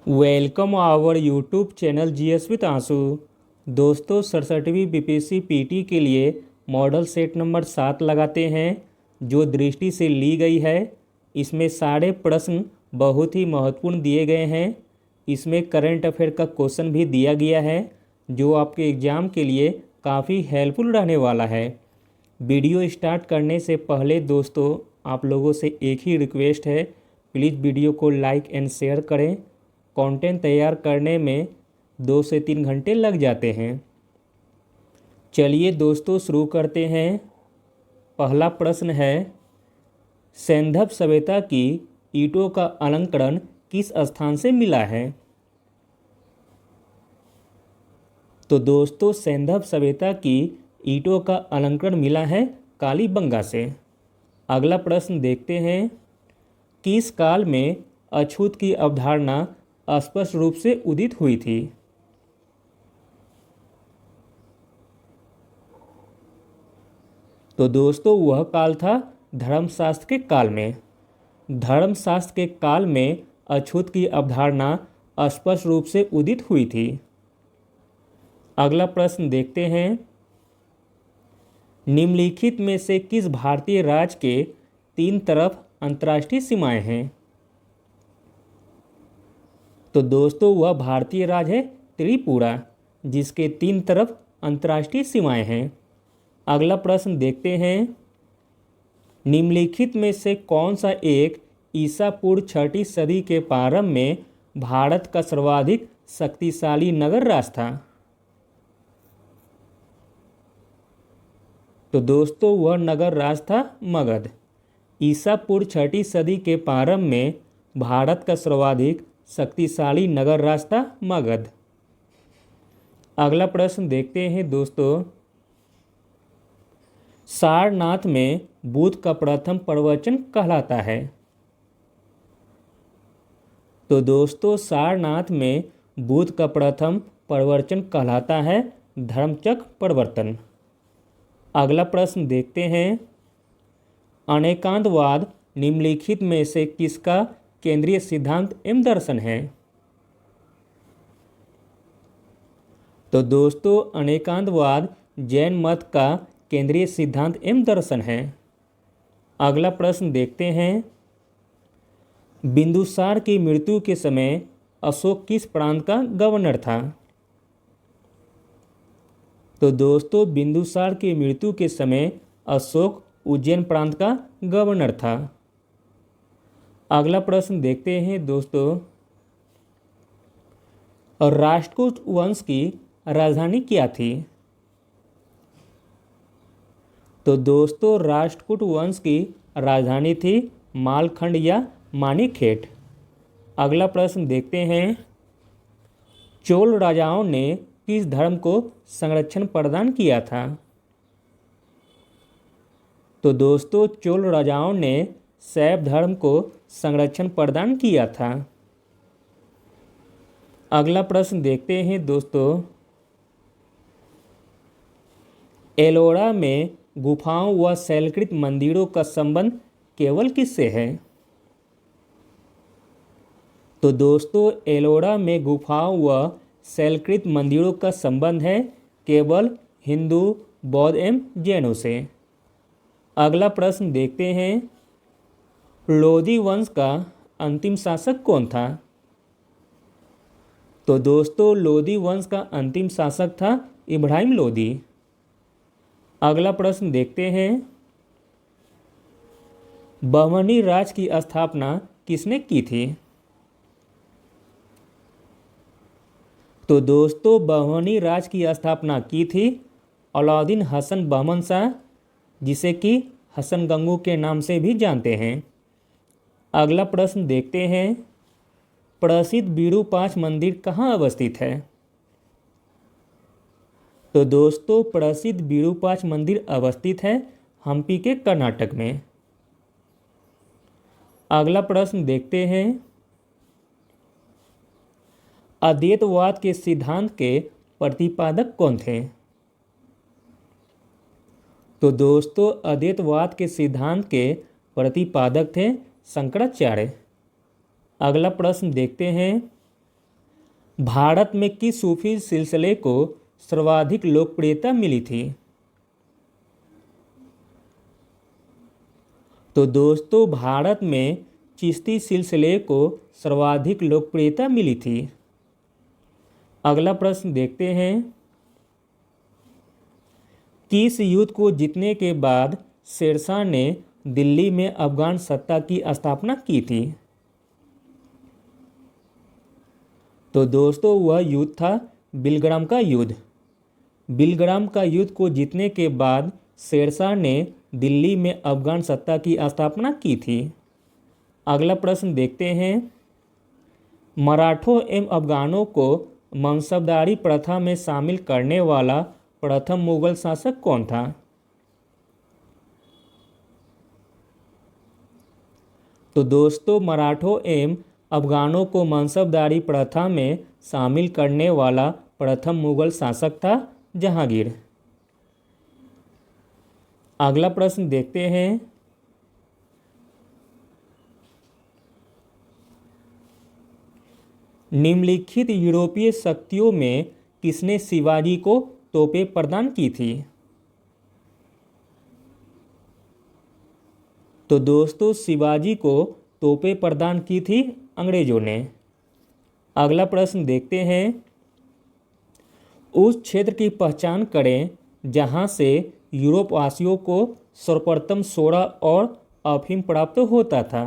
Welcome our YouTube channel GS with आंसू। दोस्तों 67वीं BPSC PT के लिए मॉडल सेट नंबर 7 लगाते हैं जो दृष्टि से ली गई है। इसमें सारे प्रश्न बहुत ही महत्वपूर्ण दिए गए हैं। इसमें करंट अफेयर का क्वेश्चन भी दिया गया है जो आपके एग्ज़ाम के लिए काफ़ी हेल्पफुल रहने वाला है। वीडियो स्टार्ट करने से पहले दोस्तों आप लोगों से एक ही रिक्वेस्ट है, प्लीज़ वीडियो को लाइक एंड शेयर करें। कंटेंट तैयार करने में 2 से 3 घंटे लग जाते हैं। चलिए दोस्तों शुरू करते हैं। पहला प्रश्न है, सैंधव सभ्यता की ईंटों का अलंकरण किस स्थान से मिला है? तो दोस्तों सैंधव सभ्यता की ईंटों का अलंकरण मिला है कालीबंगा से। अगला प्रश्न देखते हैं, किस काल में अछूत की अवधारणा स्पष्ट रूप से उदित हुई थी? तो दोस्तों वह काल था धर्मशास्त्र के काल में। धर्मशास्त्र के काल में अछूत की अवधारणा स्पष्ट रूप से उदित हुई थी। अगला प्रश्न देखते हैं, निम्नलिखित में से किस भारतीय राज्य के 3 तरफ अंतर्राष्ट्रीय सीमाएं हैं? तो दोस्तों वह भारतीय राज्य है त्रिपुरा जिसके 3 तरफ अंतर्राष्ट्रीय सीमाएं हैं। अगला प्रश्न देखते हैं, निम्नलिखित में से कौन सा एक ईसा पूर्व 6वीं सदी के प्रारंभ में भारत का सर्वाधिक शक्तिशाली नगर राष्ट्र था? तो दोस्तों वह नगर राष्ट्र था मगध। ईसा पूर्व 6वीं सदी के प्रारंभ में भारत का सर्वाधिक शक्तिशाली नगर राष्ट्र था मगध। अगला प्रश्न देखते हैं दोस्तों, सारनाथ में बुद्ध का प्रथम प्रवचन कहलाता है? तो दोस्तों सारनाथ में बुद्ध का प्रथम प्रवचन कहलाता है धर्मचक्र प्रवर्तन। अगला प्रश्न देखते हैं, अनेकांतवाद निम्नलिखित में से किसका केंद्रीय सिद्धांत एवं दर्शन है? तो दोस्तों अनेकांतवाद जैन मत का केंद्रीय सिद्धांत एवं दर्शन है। अगला प्रश्न देखते हैं, बिंदुसार की मृत्यु के समय अशोक किस प्रांत का गवर्नर था? तो दोस्तों बिंदुसार की मृत्यु के समय अशोक उज्जैन प्रांत का गवर्नर था। अगला प्रश्न देखते हैं दोस्तों, राष्ट्रकूट वंश की राजधानी क्या थी? तो दोस्तों राष्ट्रकूट वंश की राजधानी थी मालखंड या मानीखेट। अगला प्रश्न देखते हैं, चोल राजाओं ने किस धर्म को संरक्षण प्रदान किया था? तो दोस्तों चोल राजाओं ने शैव धर्म को संरक्षण प्रदान किया था। अगला प्रश्न देखते हैं दोस्तों, एलोरा में गुफाओं व शैलकृत मंदिरों का संबंध केवल किससे है? तो दोस्तों एलोरा में गुफाओं व शैलकृत मंदिरों का संबंध है केवल हिंदू, बौद्ध एवं जैनों से। अगला प्रश्न देखते हैं, लोधी वंश का अंतिम शासक कौन था? तो दोस्तों लोधी वंश का अंतिम शासक था इब्राहिम लोधी। अगला प्रश्न देखते हैं, बहमनी राज की स्थापना किसने की थी? तो दोस्तों बहमनी राज की स्थापना की थी अलाउद्दीन हसन बहमन शाह, जिसे कि हसन गंगू के नाम से भी जानते हैं। अगला प्रश्न देखते हैं, प्रसिद्ध विरूपाक्ष मंदिर कहाँ अवस्थित है? तो दोस्तों प्रसिद्ध विरूपाक्ष मंदिर अवस्थित है हम्पी के कर्नाटक में। अगला प्रश्न देखते हैं, अद्वैतवाद के सिद्धांत के प्रतिपादक कौन थे? तो दोस्तों अद्वैतवाद के सिद्धांत के प्रतिपादक थे शंकराचार्य। अगला प्रश्न देखते हैं, भारत में किस सूफी सिलसिले को सर्वाधिक लोकप्रियता मिली थी? तो दोस्तों भारत में चिश्ती सिलसिले को सर्वाधिक लोकप्रियता मिली थी। अगला प्रश्न देखते हैं। किस युद्ध को जीतने के बाद शेरशाह ने दिल्ली में अफगान सत्ता की स्थापना की थी? तो दोस्तों वह युद्ध था बिलग्राम का युद्ध। बिलग्राम का युद्ध को जीतने के बाद शेरशाह ने दिल्ली में अफगान सत्ता की स्थापना की थी। अगला प्रश्न देखते हैं। मराठों एवं अफगानों को मनसबदारी प्रथा में शामिल करने वाला प्रथम मुगल शासक कौन था? तो दोस्तों मराठों एवं अफगानों को मनसबदारी प्रथा में शामिल करने वाला प्रथम मुगल शासक था जहांगीर। अगला प्रश्न देखते हैं। निम्नलिखित यूरोपीय शक्तियों में किसने शिवाजी को तोपें प्रदान की थी? तो दोस्तों शिवाजी को तोपें प्रदान की थी अंग्रेजों ने। अगला प्रश्न देखते हैं। उस क्षेत्र की पहचान करें जहां से यूरोपवासियों को सर्वप्रथम सोडा और अफीम प्राप्त होता था।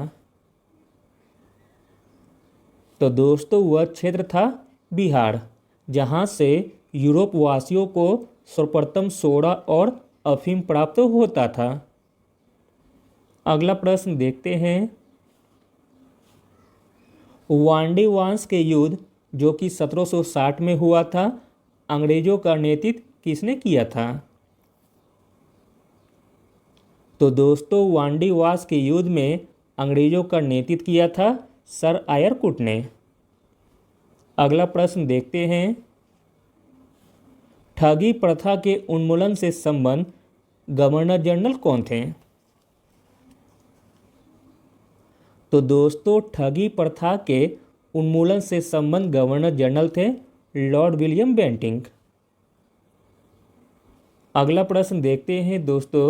तो दोस्तों वह क्षेत्र था बिहार, जहां से यूरोपवासियों को सर्वप्रथम सोडा और अफीम प्राप्त होता था। अगला प्रश्न देखते हैं। वांडी वंश के युद्ध जो कि 1760 में हुआ था, अंग्रेजों का नेतृत्व किसने किया था? तो दोस्तों वांडी वंश के युद्ध में अंग्रेजों का नेतृत्व किया था सर आयरकुट ने। अगला प्रश्न देखते हैं। ठगी प्रथा के उन्मूलन से संबंध गवर्नर जनरल कौन थे? तो दोस्तों ठगी प्रथा के उन्मूलन से संबंध गवर्नर जनरल थे लॉर्ड विलियम बेंटिंक। अगला प्रश्न देखते हैं दोस्तों।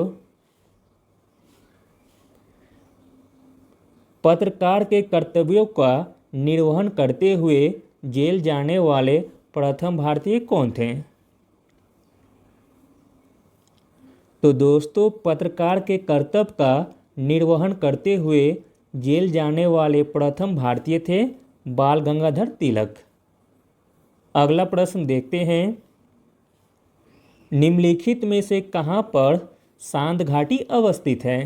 पत्रकार के कर्तव्यों का निर्वहन करते हुए जेल जाने वाले प्रथम भारतीय कौन थे? तो दोस्तों पत्रकार के कर्तव्य का निर्वहन करते हुए जेल जाने वाले प्रथम भारतीय थे बाल गंगाधर तिलक। अगला प्रश्न देखते हैं। निम्नलिखित में से कहां पर सांध घाटी अवस्थित है?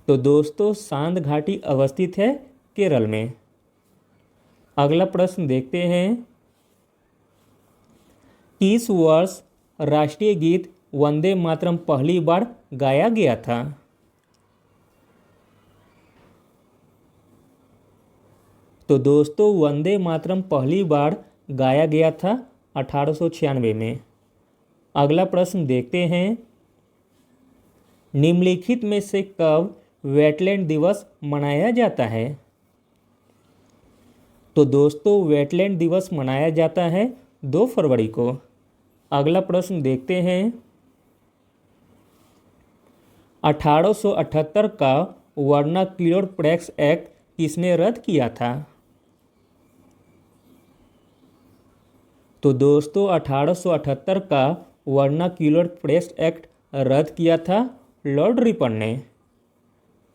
तो दोस्तों सांध घाटी अवस्थित है केरल में। अगला प्रश्न देखते हैं। किस वर्ष राष्ट्रीय गीत वंदे मातरम पहली बार गाया गया था? तो दोस्तों वंदे मातरम पहली बार गाया गया था 1896 में। अगला प्रश्न देखते हैं। निम्नलिखित में से कब वेटलैंड दिवस मनाया जाता है? तो दोस्तों वेटलैंड दिवस मनाया जाता है 2 फरवरी को। अगला प्रश्न देखते हैं। 1878 का वर्नाक्यूलर टैक्स एक्ट किसने रद्द किया था? तो दोस्तों 1878 का वर्नाक्यूलर टैक्स एक्ट रद्द किया था लॉर्ड रिपन ने।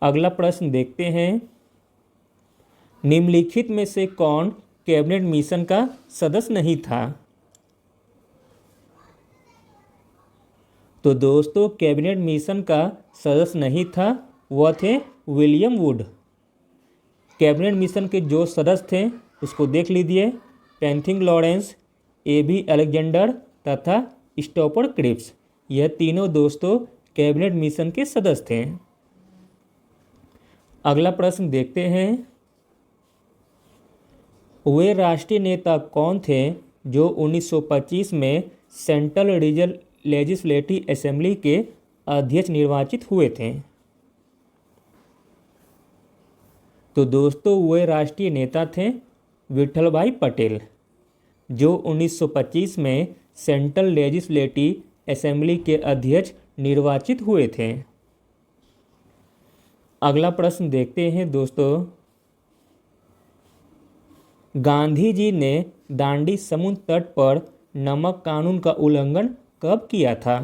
अगला प्रश्न देखते हैं। निम्नलिखित में से कौन कैबिनेट मिशन का सदस्य नहीं था? तो दोस्तों कैबिनेट मिशन का सदस्य नहीं था, वह थे विलियम वुड। कैबिनेट मिशन के जो सदस्य थे उसको देख लीजिए। पेंथिंग लॉरेंस, A.B. अलेक्जेंडर तथा स्टॉपर क्रिप्स। यह तीनों दोस्तों कैबिनेट मिशन के सदस्य थे। अगला प्रश्न देखते हैं। वे राष्ट्रीय नेता कौन थे जो 1925 में सेंट्रल रीजनल लेजिस्लेटिव असेंबली के अध्यक्ष निर्वाचित हुए थे? तो दोस्तों वे राष्ट्रीय नेता थे विठल भाई पटेल, जो 1925 में सेंट्रल लेजिस्लेटिव असेंबली के अध्यक्ष निर्वाचित हुए थे। अगला प्रश्न देखते हैं दोस्तों, गांधी जी ने दांडी समुद्र तट पर नमक कानून का उल्लंघन कब किया था?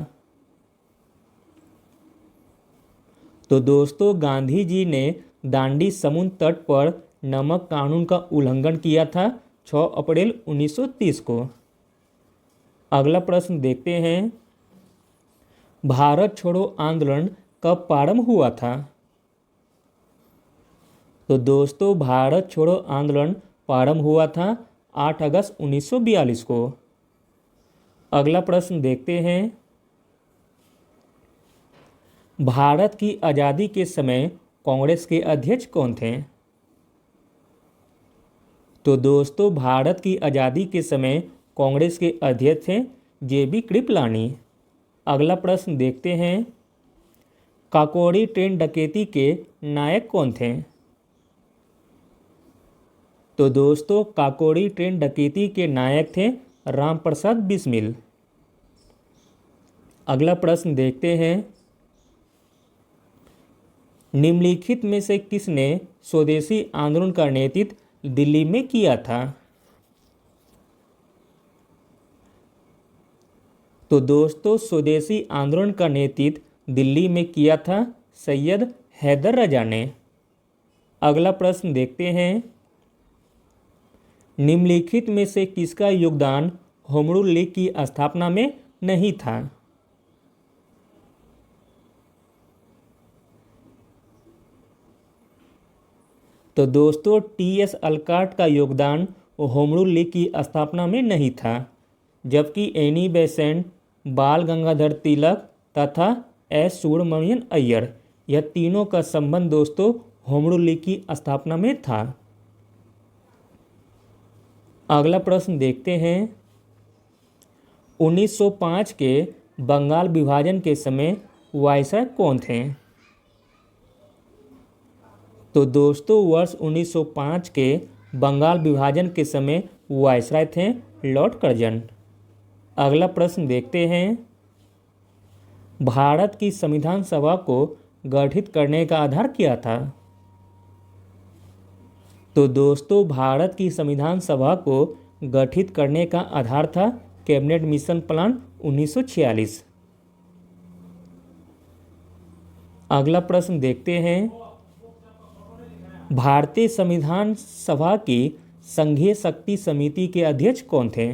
तो दोस्तों गांधी जी ने दांडी समुद्र तट पर नमक कानून का उल्लंघन किया था 6 अप्रैल 1930 को। अगला प्रश्न देखते हैं, भारत छोड़ो आंदोलन कब प्रारंभ हुआ था? तो दोस्तों भारत छोड़ो आंदोलन प्रारंभ हुआ था 8 अगस्त 1942 को। अगला प्रश्न देखते हैं, भारत की आज़ादी के समय कांग्रेस के अध्यक्ष कौन थे? तो दोस्तों भारत की आज़ादी के समय कांग्रेस के अध्यक्ष थे JB कृपलानी। अगला प्रश्न देखते हैं, काकोरी ट्रेन डकैती के नायक कौन थे? तो दोस्तों काकोरी ट्रेन डकैती के नायक थे रामप्रसाद बिस्मिल। अगला प्रश्न देखते हैं, निम्नलिखित में से किसने स्वदेशी आंदोलन का नेतृत्व दिल्ली में किया था? तो दोस्तों स्वदेशी आंदोलन का नेतृत्व दिल्ली में किया था सैयद हैदर रजा ने। अगला प्रश्न देखते हैं, निम्नलिखित में से किसका योगदान होम रूल लीग की स्थापना में नहीं था? तो दोस्तों TS अलकाट का योगदान होम रूल लीग की स्थापना में नहीं था, जबकि एनी बेसेंट, बाल गंगाधर तिलक तथा S सुब्रमण्यम अय्यर, यह तीनों का संबंध दोस्तों होम रूल लीग की स्थापना में था। अगला प्रश्न देखते हैं, 1905 के बंगाल विभाजन के समय वायसराय कौन थे? तो दोस्तों वर्ष 1905 के बंगाल विभाजन के समय वायसराय थे लॉर्ड कर्जन। अगला प्रश्न देखते हैं, भारत की संविधान सभा को गठित करने का आधार क्या था? तो दोस्तों भारत की संविधान सभा को गठित करने का आधार था कैबिनेट मिशन प्लान 1946। अगला प्रश्न देखते हैं, भारतीय संविधान सभा की संघीय शक्ति समिति के अध्यक्ष कौन थे?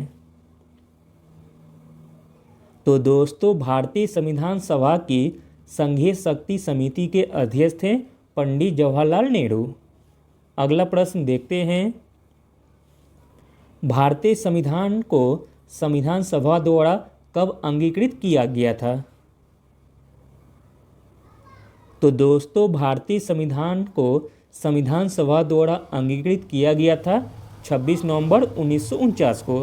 तो दोस्तों भारतीय संविधान सभा की संघीय शक्ति समिति के अध्यक्ष थे पंडित जवाहरलाल नेहरू। अगला प्रश्न देखते हैं, भारतीय संविधान को संविधान सभा द्वारा कब अंगीकृत किया गया था? तो दोस्तों भारतीय संविधान को संविधान सभा द्वारा अंगीकृत किया गया था 26 नवंबर 1949 को।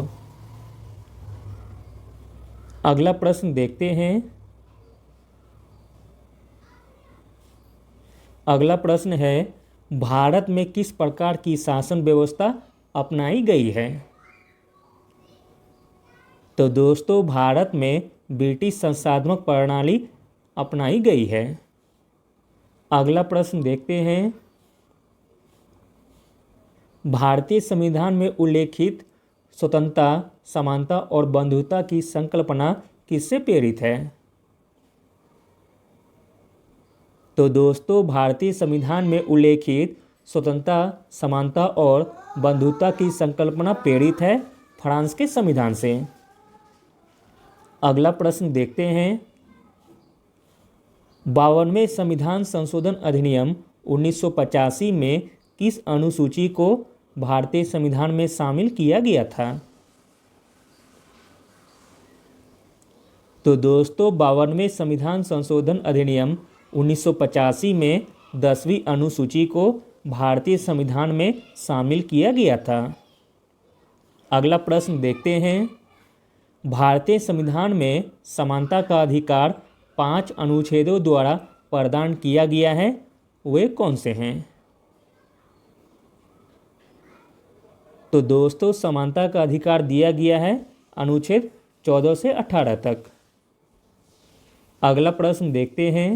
अगला प्रश्न देखते हैं, अगला प्रश्न है, भारत में किस प्रकार की शासन व्यवस्था अपनाई गई है? तो दोस्तों भारत में ब्रिटिश संस्थात्मक प्रणाली अपनाई गई है। अगला प्रश्न देखते हैं, भारतीय संविधान में उल्लेखित स्वतंत्रता, समानता और बंधुता की संकल्पना किससे प्रेरित है? तो दोस्तों भारतीय संविधान में उल्लेखित स्वतंत्रता, समानता और बंधुता की संकल्पना प्रेरित है फ्रांस के संविधान से। अगला प्रश्न देखते हैं, 52वें संविधान संशोधन अधिनियम 1985 में किस अनुसूची को भारतीय संविधान में शामिल किया गया था? तो दोस्तों 52वें संविधान संशोधन अधिनियम 1985 में 10वीं अनुसूची को भारतीय संविधान में शामिल किया गया था। अगला प्रश्न देखते हैं, भारतीय संविधान में समानता का अधिकार 5 अनुच्छेदों द्वारा प्रदान किया गया है, वे कौन से हैं? तो दोस्तों समानता का अधिकार दिया गया है अनुच्छेद 14 से 18 तक। अगला प्रश्न देखते हैं।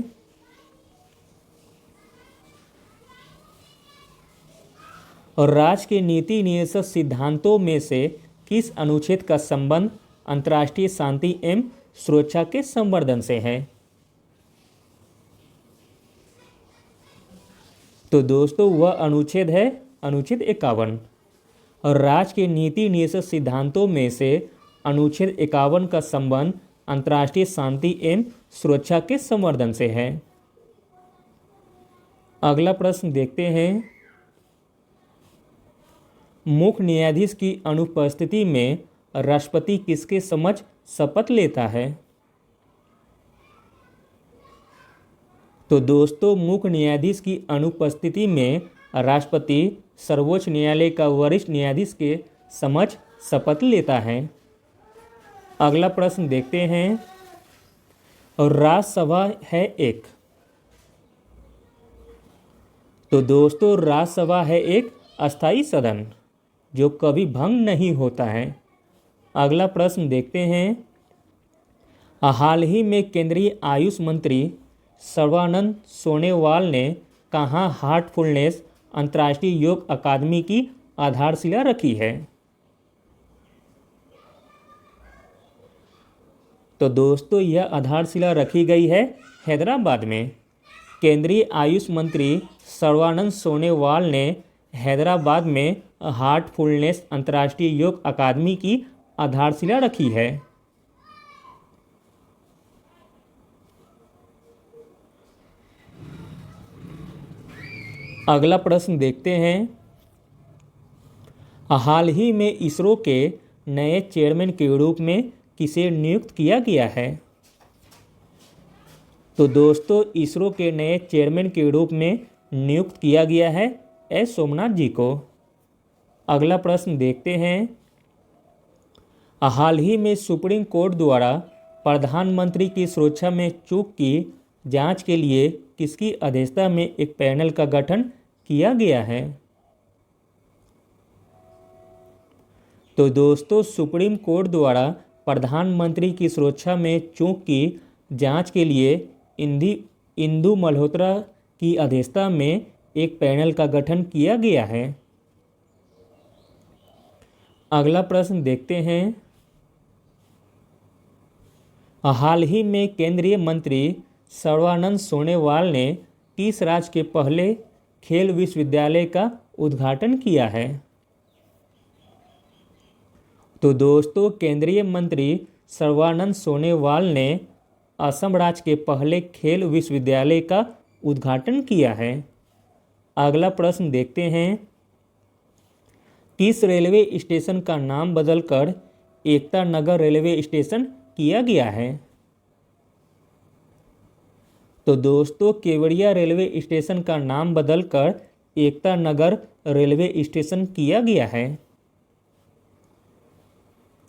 और राज्य के नीति निषेध सिद्धांतों में से किस अनुच्छेद का संबंध अंतर्राष्ट्रीय शांति एवं सुरक्षा के संवर्धन से है? तो दोस्तों वह अनुच्छेद है अनुच्छेद 51। और राज्य के नीति निषेध सिद्धांतों में से अनुच्छेद 51 का संबंध अंतर्राष्ट्रीय शांति एवं सुरक्षा के संवर्धन से है। अगला प्रश्न देखते हैं। मुख्य न्यायाधीश की अनुपस्थिति में राष्ट्रपति किसके समक्ष शपथ लेता है? तो दोस्तों मुख्य न्यायाधीश की अनुपस्थिति में राष्ट्रपति सर्वोच्च न्यायालय का वरिष्ठ न्यायाधीश के समक्ष शपथ लेता है। अगला प्रश्न देखते हैं। और राज्यसभा है एक। तो दोस्तों राज्यसभा है एक अस्थायी सदन जो कभी भंग नहीं होता है। अगला प्रश्न देखते हैं। हाल ही में केंद्रीय आयुष मंत्री सर्बानंद सोनोवाल ने कहाँ हार्टफुलनेस अंतर्राष्ट्रीय योग अकादमी की आधारशिला रखी है? तो दोस्तों यह आधारशिला रखी गई है हैदराबाद में। केंद्रीय आयुष मंत्री सर्बानंद सोनोवाल ने हैदराबाद में हार्टफुलनेस अंतर्राष्ट्रीय योग अकादमी की आधारशिला रखी है। अगला प्रश्न देखते हैं। हाल ही में इसरो के नए चेयरमैन के रूप में किसे नियुक्त किया गया है? तो दोस्तों इसरो के नए चेयरमैन के रूप में नियुक्त किया गया है एस सोमनाथ जी को। अगला प्रश्न देखते हैं। हाल ही में सुप्रीम कोर्ट द्वारा प्रधानमंत्री की सुरक्षा में चूक की जांच के लिए किसकी अध्यक्षता में एक पैनल का गठन किया गया है? तो दोस्तों सुप्रीम कोर्ट द्वारा प्रधानमंत्री की सुरक्षा में चूक की जांच के लिए इंदु मल्होत्रा की अध्यक्षता में एक पैनल का गठन किया गया है। अगला प्रश्न देखते हैं। हाल ही में केंद्रीय मंत्री सर्बानंद सोनोवाल ने किस राज्य के पहले खेल विश्वविद्यालय का उद्घाटन किया है? तो दोस्तों केंद्रीय मंत्री सर्बानंद सोनोवाल ने असम राज्य के पहले खेल विश्वविद्यालय का उद्घाटन किया है। अगला प्रश्न देखते हैं। किस रेलवे स्टेशन का नाम बदलकर एकता नगर रेलवे स्टेशन किया गया है? तो दोस्तों केवड़िया रेलवे स्टेशन का नाम बदलकर एकता नगर रेलवे स्टेशन किया गया है।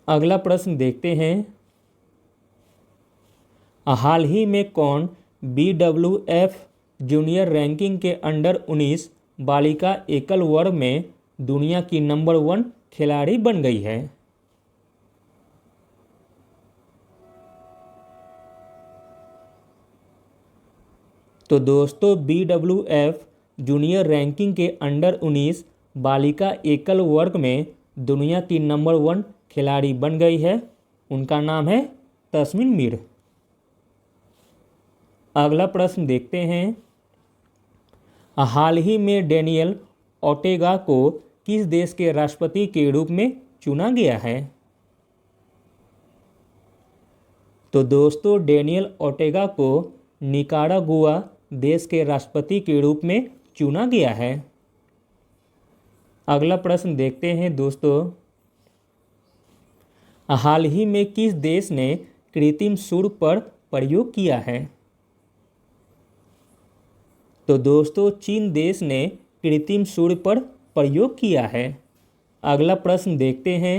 अगला प्रश्न देखते हैं। हाल ही में कौन BWF जूनियर रैंकिंग के अंडर 19 बालिका एकल वर्ग में दुनिया की नंबर 1 खिलाड़ी बन गई है? तो दोस्तों BWF जूनियर रैंकिंग के अंडर 19 बालिका एकल वर्ग में दुनिया की नंबर 1 खिलाड़ी बन गई है। उनका नाम है तस्मीन मीर। अगला प्रश्न देखते हैं। हाल ही में डेनियल ओर्टेगा को किस देश के राष्ट्रपति के रूप में चुना गया है? तो दोस्तों डेनियल ओर्टेगा को निकारागुआ देश के राष्ट्रपति के रूप में चुना गया है। अगला प्रश्न देखते हैं दोस्तों। हाल ही में किस देश ने कृत्रिम सूर्य पर प्रयोग किया है? तो दोस्तों चीन देश ने कृत्रिम सूर्य पर प्रयोग किया है। अगला प्रश्न देखते हैं।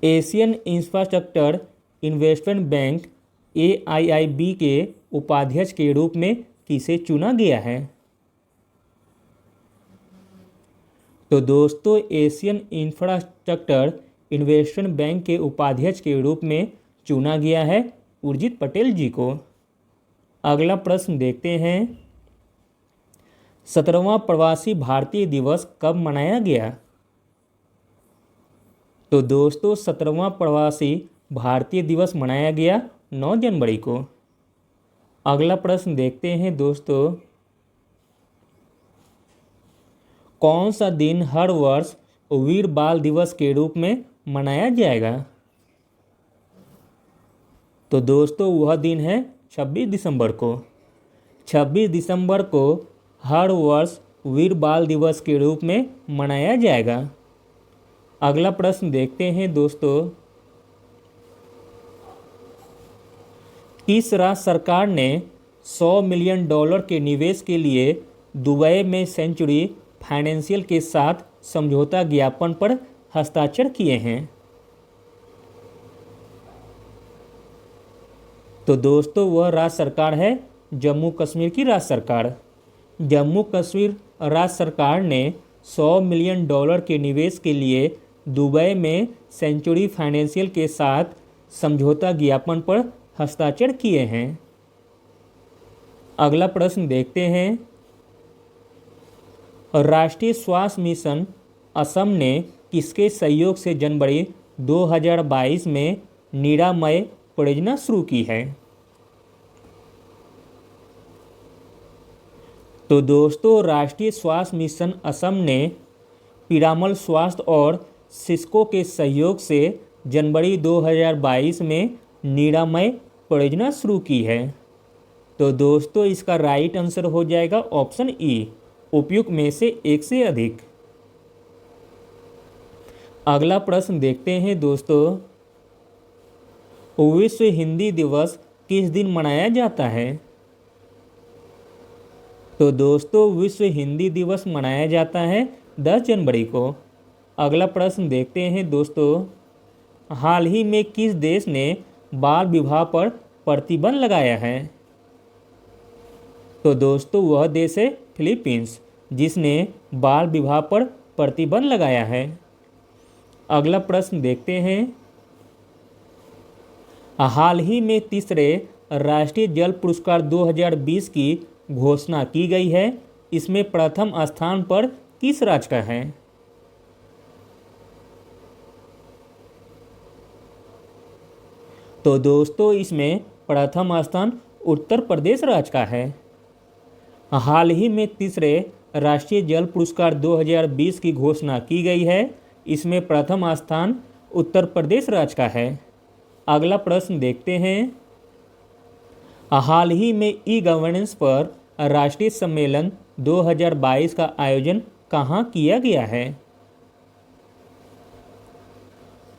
Asian infrastructure investment bank AIIB के उपाध्यक्ष के रूप में किसे चुना गया है? तो दोस्तों एशियन इंफ्रास्ट्रक्चर इन्वेस्टमेंट बैंक के उपाध्यक्ष के रूप में चुना गया है उर्जित पटेल जी को। अगला प्रश्न देखते हैं, 17वां प्रवासी भारतीय दिवस कब मनाया गया? तो दोस्तों 17वां प्रवासी भारतीय दिवस मनाया गया 9 जनवरी को। अगला प्रश्न देखते हैं दोस्तों, कौन सा दिन हर वर्ष वीर बाल दिवस के रूप में मनाया जाएगा? तो दोस्तों वह दिन है 26 दिसंबर को। 26 दिसंबर को हर वर्ष वीर बाल दिवस के रूप में मनाया जाएगा। अगला प्रश्न देखते हैं दोस्तों, किस राज्य सरकार ने $100 मिलियन के निवेश के लिए दुबई में सेंचुरी फाइनेंशियल के साथ समझौता ज्ञापन पर हस्ताक्षर किए हैं? तो दोस्तों वह राज्य सरकार है जम्मू कश्मीर की राज्य सरकार। जम्मू कश्मीर राज्य सरकार ने $100 मिलियन के निवेश के लिए दुबई में सेंचुरी फाइनेंशियल के साथ समझौता ज्ञापन पर हस्ताक्षर किए हैं। अगला प्रश्न देखते हैं, राष्ट्रीय स्वास्थ्य मिशन असम ने किसके सहयोग से जनवरी 2022 में निरामय परियोजना शुरू की है? तो दोस्तों राष्ट्रीय स्वास्थ्य मिशन असम ने पीरामल स्वास्थ्य और सिस्को के सहयोग से जनवरी 2022 में निरामय परियोजना शुरू की है। तो दोस्तों इसका राइट आंसर हो जाएगा ऑप्शन ई, उपयुक्त में से एक से अधिक। अगला प्रश्न देखते हैं दोस्तों, विश्व हिंदी दिवस किस दिन मनाया जाता है? तो दोस्तों विश्व हिंदी दिवस मनाया जाता है 10 जनवरी को। अगला प्रश्न देखते हैं दोस्तों, हाल ही में किस देश ने बाल विवाह पर प्रतिबंध लगाया है? तो दोस्तों वह देश है फिलीपींस, जिसने बाल विवाह पर प्रतिबंध लगाया है। अगला प्रश्न देखते हैं, हाल ही में तीसरे राष्ट्रीय जल पुरस्कार 2020 की घोषणा की गई है, इसमें प्रथम स्थान पर किस राज्य का है? तो दोस्तों इसमें प्रथम स्थान उत्तर प्रदेश राज्य का है। हाल ही में तीसरे राष्ट्रीय जल पुरस्कार 2020 की घोषणा की गई है, इसमें प्रथम स्थान उत्तर प्रदेश राज्य का है। अगला प्रश्न देखते हैं, हाल ही में ई गवर्नेंस पर राष्ट्रीय सम्मेलन 2022 का आयोजन कहाँ किया गया है?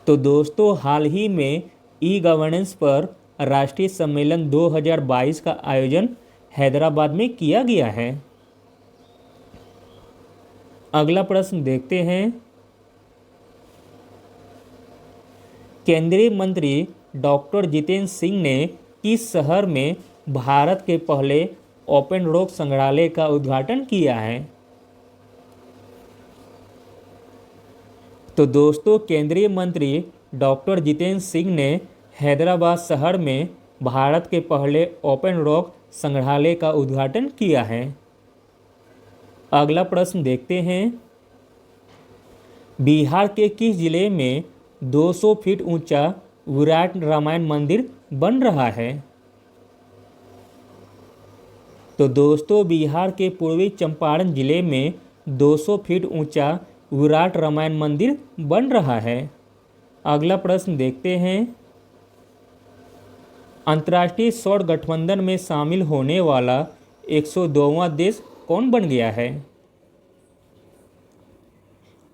तो दोस्तों हाल ही में ई गवर्नेंस पर राष्ट्रीय सम्मेलन 2022 का आयोजन हैदराबाद में किया गया है। अगला प्रश्न देखते हैं, केंद्रीय मंत्री डॉक्टर जितेंद्र सिंह ने किस शहर में भारत के पहले ओपन रोक संग्रहालय का उद्घाटन किया है? तो दोस्तों केंद्रीय मंत्री डॉक्टर जितेंद्र सिंह ने हैदराबाद शहर में भारत के पहले ओपन रॉक संग्रहालय का उद्घाटन किया है। अगला प्रश्न देखते हैं, बिहार के किस जिले में 200 फीट ऊंचा विराट रामायण मंदिर बन रहा है? तो दोस्तों बिहार के पूर्वी चंपारण जिले में 200 फीट ऊंचा विराट रामायण मंदिर बन रहा है। अगला प्रश्न देखते हैं, अंतर्राष्ट्रीय सौर गठबंधन में शामिल होने वाला 102वां देश कौन बन गया है?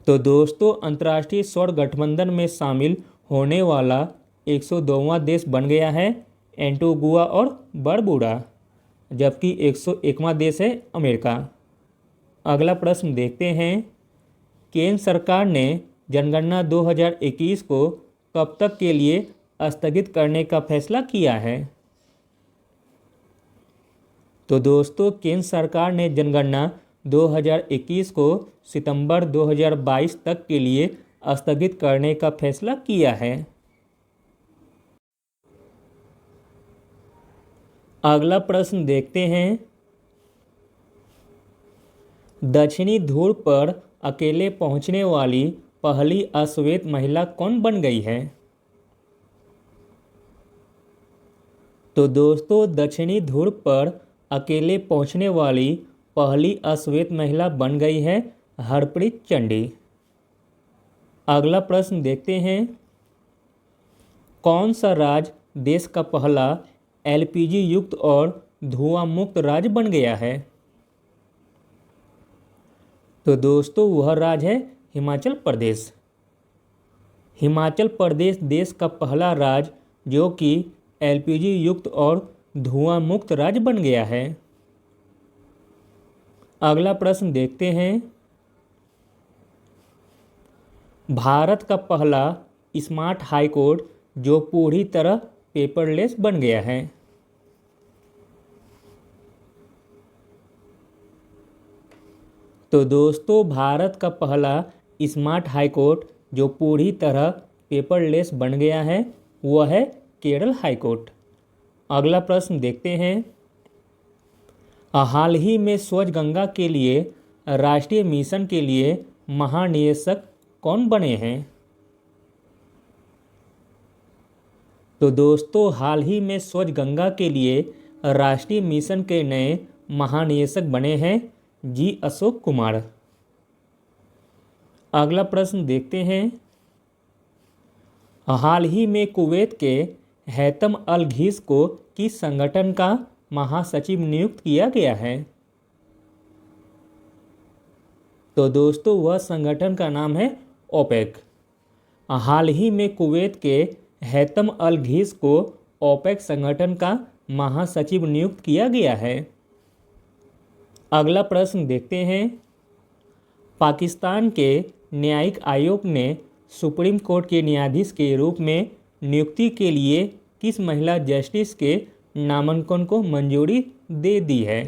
तो दोस्तों अंतर्राष्ट्रीय सौर गठबंधन में शामिल होने वाला 102वां देश बन गया है एंटीगुआ और बरबुडा, जबकि 101वां देश है अमेरिका। अगला प्रश्न देखते हैं, केंद्र सरकार ने जनगणना 2021 को कब तक के लिए स्थगित करने का फैसला किया है? तो दोस्तों केंद्र सरकार ने जनगणना 2021 को सितंबर 2022 तक के लिए स्थगित करने का फैसला किया है। अगला प्रश्न देखते हैं। दक्षिणी ध्रुव पर अकेले पहुंचने वाली पहली अश्वेत महिला कौन बन गई है? तो दोस्तों, दक्षिणी ध्रुव पर अकेले पहुंचने वाली पहली अश्वेत महिला बन गई है हरप्रीत चंडी। अगला प्रश्न देखते हैं। कौन सा राज्य देश का पहला एलपीजी युक्त और धुआं मुक्त राज्य बन गया है? तो दोस्तों, वह राज्य है हिमाचल प्रदेश। हिमाचल प्रदेश देश का पहला राज्य जो कि एलपीजी युक्त और धुआं मुक्त राज्य बन गया है। अगला प्रश्न देखते हैं। भारत का पहला स्मार्ट हाई कोर्ट जो पूरी तरह पेपरलेस बन गया है। तो दोस्तों, भारत का पहला स्मार्ट हाई कोर्ट जो पूरी तरह पेपरलेस बन गया है वह है केरल हाई कोर्ट। अगला प्रश्न देखते हैं। हाल ही में स्वच्छ गंगा के लिए राष्ट्रीय मिशन के लिए महानिदेशक कौन बने हैं? तो दोस्तों, हाल ही में स्वच्छ गंगा के लिए राष्ट्रीय मिशन के नए महानिदेशक बने हैं जी अशोक कुमार। अगला प्रश्न देखते हैं। हाल ही में कुवैत के हैतम अल घीस को किस संगठन का महासचिव नियुक्त किया गया है? तो दोस्तों, वह संगठन का नाम है ओपेक। हाल ही में कुवैत के हैतम अल घीस को ओपेक संगठन का महासचिव नियुक्त किया गया है। अगला प्रश्न देखते हैं। पाकिस्तान के न्यायिक आयोग ने सुप्रीम कोर्ट के न्यायाधीश के रूप में नियुक्ति के लिए किस महिला जस्टिस के नामांकन को मंजूरी दे दी है?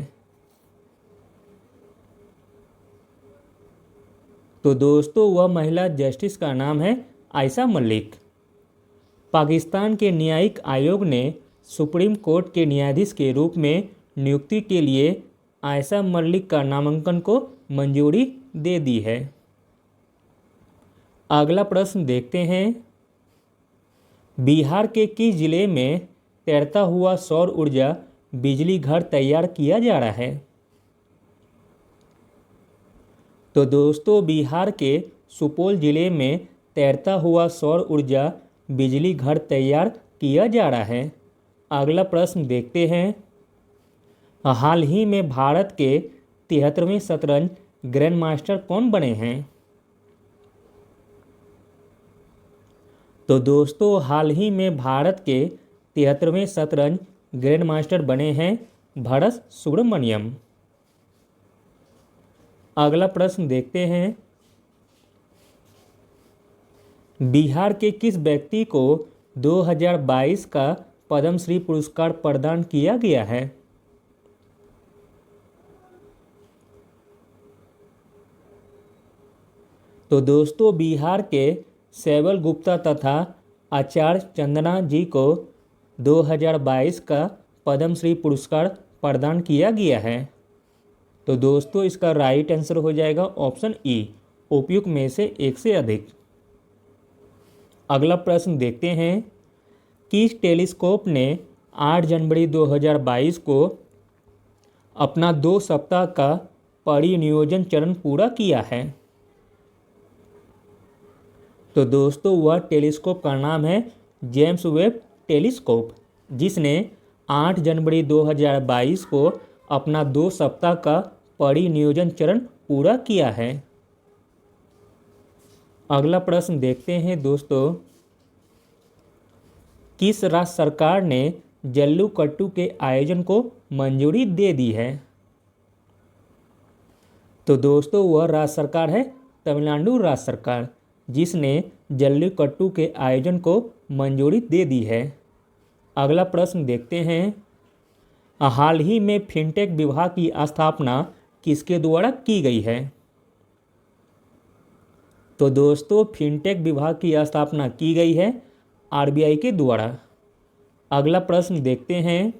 तो दोस्तों, वह महिला जस्टिस का नाम है आयशा मलिक। पाकिस्तान के न्यायिक आयोग ने सुप्रीम कोर्ट के न्यायाधीश के रूप में नियुक्ति के लिए आयशा मलिक का नामांकन को मंजूरी दे दी है। अगला प्रश्न देखते हैं। बिहार के किस जिले में तैरता हुआ सौर ऊर्जा बिजली घर तैयार किया जा रहा है? तो दोस्तों, बिहार के सुपौल जिले में तैरता हुआ सौर ऊर्जा बिजली घर तैयार किया जा रहा है। अगला प्रश्न देखते हैं। हाल ही में भारत के 73वें शतरंज ग्रैंड मास्टर कौन बने हैं? तो दोस्तों, हाल ही में भारत के 73वें शतरंज ग्रैंड मास्टर बने हैं भरत सुब्रमण्यम। अगला प्रश्न देखते हैं। बिहार के किस व्यक्ति को 2022 का पद्मश्री पुरस्कार प्रदान किया गया है? तो दोस्तों, बिहार के शैवल गुप्ता तथा आचार्य चंदना जी को 2022 का पद्मश्री पुरस्कार प्रदान किया गया है। तो दोस्तों, इसका राइट आंसर हो जाएगा ऑप्शन ई, उपयुक्त में से एक से अधिक। अगला प्रश्न देखते हैं। किस टेलीस्कोप ने 8 जनवरी 2022 को अपना 2 सप्ताह का परिनियोजन चरण पूरा किया है? तो दोस्तों, वह टेलीस्कोप का नाम है जेम्स वेब टेलीस्कोप, जिसने 8 जनवरी 2022 को अपना 2 सप्ताह का परिनियोजन चरण पूरा किया है। अगला प्रश्न देखते हैं दोस्तों। किस राज्य सरकार ने जल्लीकट्टू के आयोजन को मंजूरी दे दी है? तो दोस्तों, वह राज्य सरकार है तमिलनाडु राज्य सरकार, जिसने जल्लीकट्टू के आयोजन को मंजूरी दे दी है। अगला प्रश्न देखते हैं। हाल ही में फिनटेक विभाग की स्थापना किसके द्वारा की गई है? तो दोस्तों फिनटेक विभाग की स्थापना की गई है आरबीआई के द्वारा। अगला प्रश्न देखते हैं,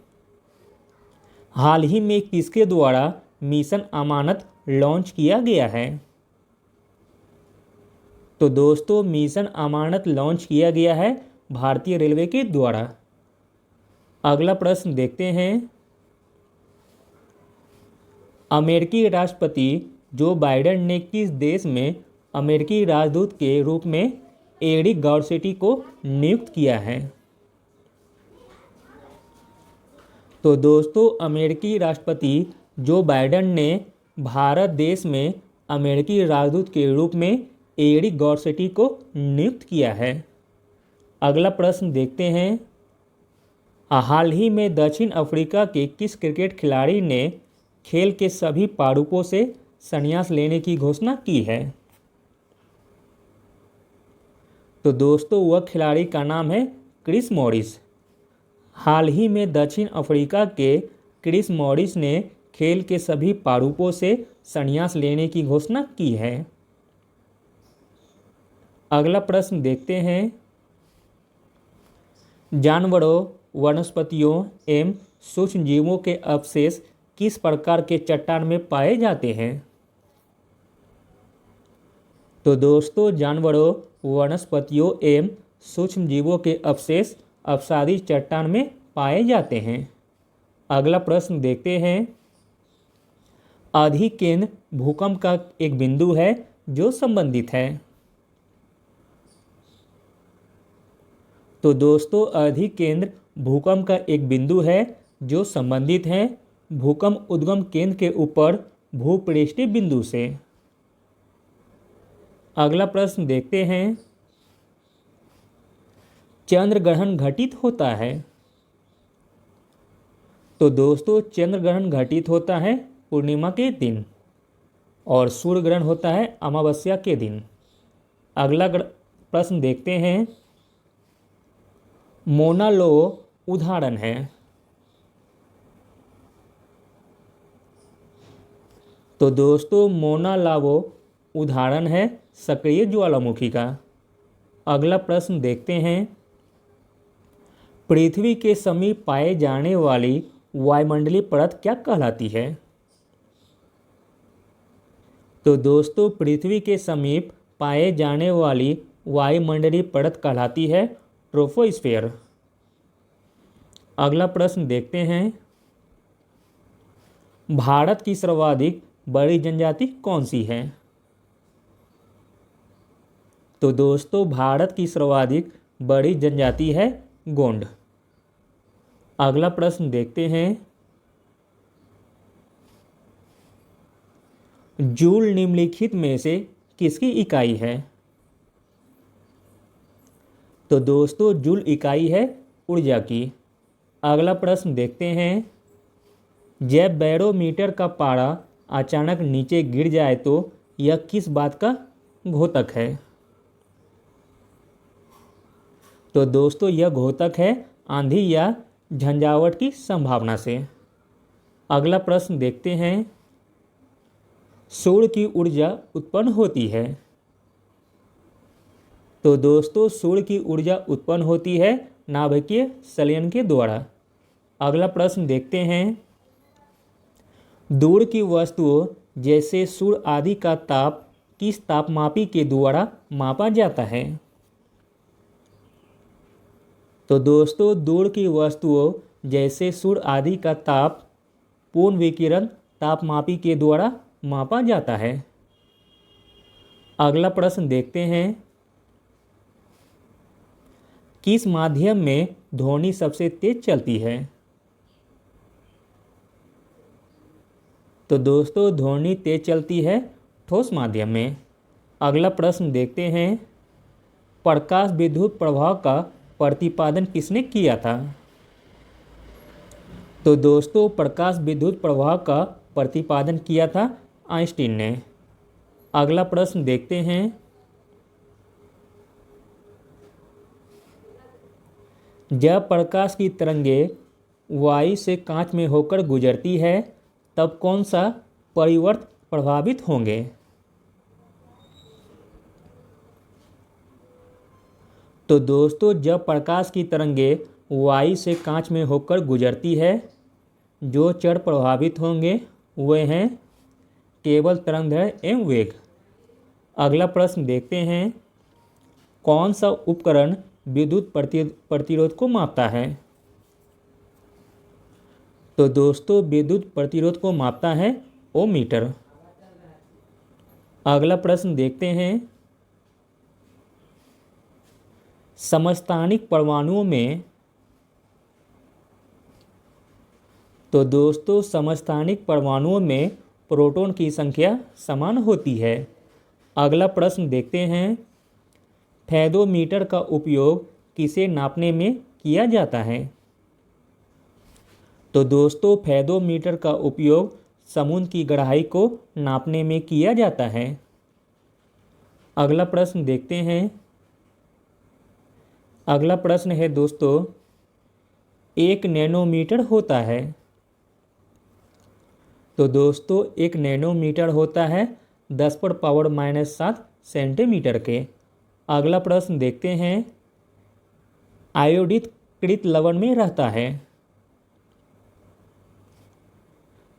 हाल ही में किसके द्वारा मिशन अमानत लॉन्च किया गया है? तो दोस्तों मिशन अमानत लॉन्च किया गया है भारतीय रेलवे के द्वारा। अगला प्रश्न देखते हैं, अमेरिकी राष्ट्रपति जो बाइडेन ने किस देश में अमेरिकी राजदूत के रूप में एरिक गारसेटी को नियुक्त किया है? तो दोस्तों अमेरिकी राष्ट्रपति जो बाइडेन ने भारत देश में अमेरिकी राजदूत के रूप में एरिक गारसेटी को नियुक्त किया है। अगला प्रश्न देखते हैं, हाल ही में दक्षिण अफ्रीका के किस क्रिकेट खिलाड़ी ने खेल के सभी प्रारूपों से संन्यास लेने की घोषणा की है? तो दोस्तों वह खिलाड़ी का नाम है क्रिस मॉरिस। हाल ही में दक्षिण अफ्रीका के क्रिस मॉरिस ने खेल के सभी प्रारूपों से संन्यास लेने की घोषणा की है। अगला प्रश्न देखते हैं, जानवरों, वनस्पतियों एवं सूक्ष्म जीवों के अवशेष किस प्रकार के चट्टान में पाए जाते हैं? तो दोस्तों जानवरों, वनस्पतियों एवं सूक्ष्म जीवों के अवशेष अपसारी चट्टान में पाए जाते हैं। अगला प्रश्न देखते हैं, अधिकेंद्र भूकंप का एक बिंदु है जो संबंधित है। तो दोस्तों अधिकेंद्र भूकंप का एक बिंदु है जो संबंधित है भूकंप उद्गम केंद्र के ऊपर भूपृष्ठीय बिंदु से। अगला प्रश्न देखते हैं, चंद्र ग्रहण घटित होता है। तो दोस्तों चंद्र ग्रहण घटित होता है पूर्णिमा के दिन और सूर्य ग्रहण होता है अमावस्या के दिन। अगला प्रश्न देखते हैं, मोना लो उदाहरण है। तो दोस्तों मोना लावो उदाहरण है सक्रिय ज्वालामुखी का। अगला प्रश्न देखते हैं, पृथ्वी के समीप पाए जाने वाली वायुमंडलीय परत क्या कहलाती है? तो दोस्तों पृथ्वी के समीप पाए जाने वाली वायुमंडलीय परत कहलाती है ट्रोपोस्फीयर। अगला प्रश्न देखते हैं, भारत की सर्वाधिक बड़ी जनजाति कौन सी है? तो दोस्तों भारत की सर्वाधिक बड़ी जनजाति है गोंड। अगला प्रश्न देखते हैं, जूल निम्नलिखित में से किसकी इकाई है? तो दोस्तों जूल इकाई है ऊर्जा की। अगला प्रश्न देखते हैं, जब बैरोमीटर का पारा अचानक नीचे गिर जाए तो यह किस बात का घोतक है? तो दोस्तों यह घोतक है आंधी या झंझावात की संभावना से। अगला प्रश्न देखते हैं, सूर्य की ऊर्जा उत्पन्न होती है। तो दोस्तों सूर्य की ऊर्जा उत्पन्न होती है नाभिकीय संलयन के द्वारा। अगला प्रश्न देखते हैं, दूर की वस्तुओं जैसे सूर्य आदि का ताप किस तापमापी के द्वारा मापा जाता है? तो दोस्तों दूर की वस्तुओं जैसे सूर्य आदि का ताप पूर्ण विकिरण तापमापी के द्वारा मापा जाता है। अगला प्रश्न देखते हैं, किस माध्यम में ध्वनि सबसे तेज चलती है? तो दोस्तों ध्वनि तेज चलती है ठोस माध्यम में। अगला प्रश्न देखते हैं, प्रकाश विद्युत प्रभाव का प्रतिपादन किसने किया था? तो दोस्तों प्रकाश विद्युत प्रभाव का प्रतिपादन किया था आइंस्टीन ने। अगला प्रश्न देखते हैं, जब प्रकाश की तरंगें वायु से कांच में होकर गुजरती है तब कौन सा परिवर्त प्रभावित होंगे। तो दोस्तों, जब प्रकाश की तरंगें वायु से कांच में होकर गुजरती है, जो चर प्रभावित होंगे वे हैं केवल तरंगदैर्घ्य एवं वेग। अगला प्रश्न देखते हैं, कौन सा उपकरण विद्युत प्रतिरोध को मापता है? तो दोस्तों, विद्युत प्रतिरोध को मापता है ओममीटर। अगला प्रश्न देखते हैं, समस्थानिक परमाणुओं में, तो दोस्तों समस्थानिक परमाणुओं में प्रोटॉन की संख्या समान होती है। अगला प्रश्न देखते हैं, फेदोमीटर का उपयोग किसे नापने में किया जाता है? तो दोस्तों, फेदोमीटर का उपयोग समुद्र की गहराई को नापने में किया जाता है। अगला प्रश्न देखते हैं, अगला प्रश्न है दोस्तों, 1 नैनोमीटर होता है। तो दोस्तों, 1 नैनोमीटर होता है 10⁻⁻7 सेंटीमीटर के। अगला प्रश्न देखते हैं, आयोडीकृत लवण में रहता है।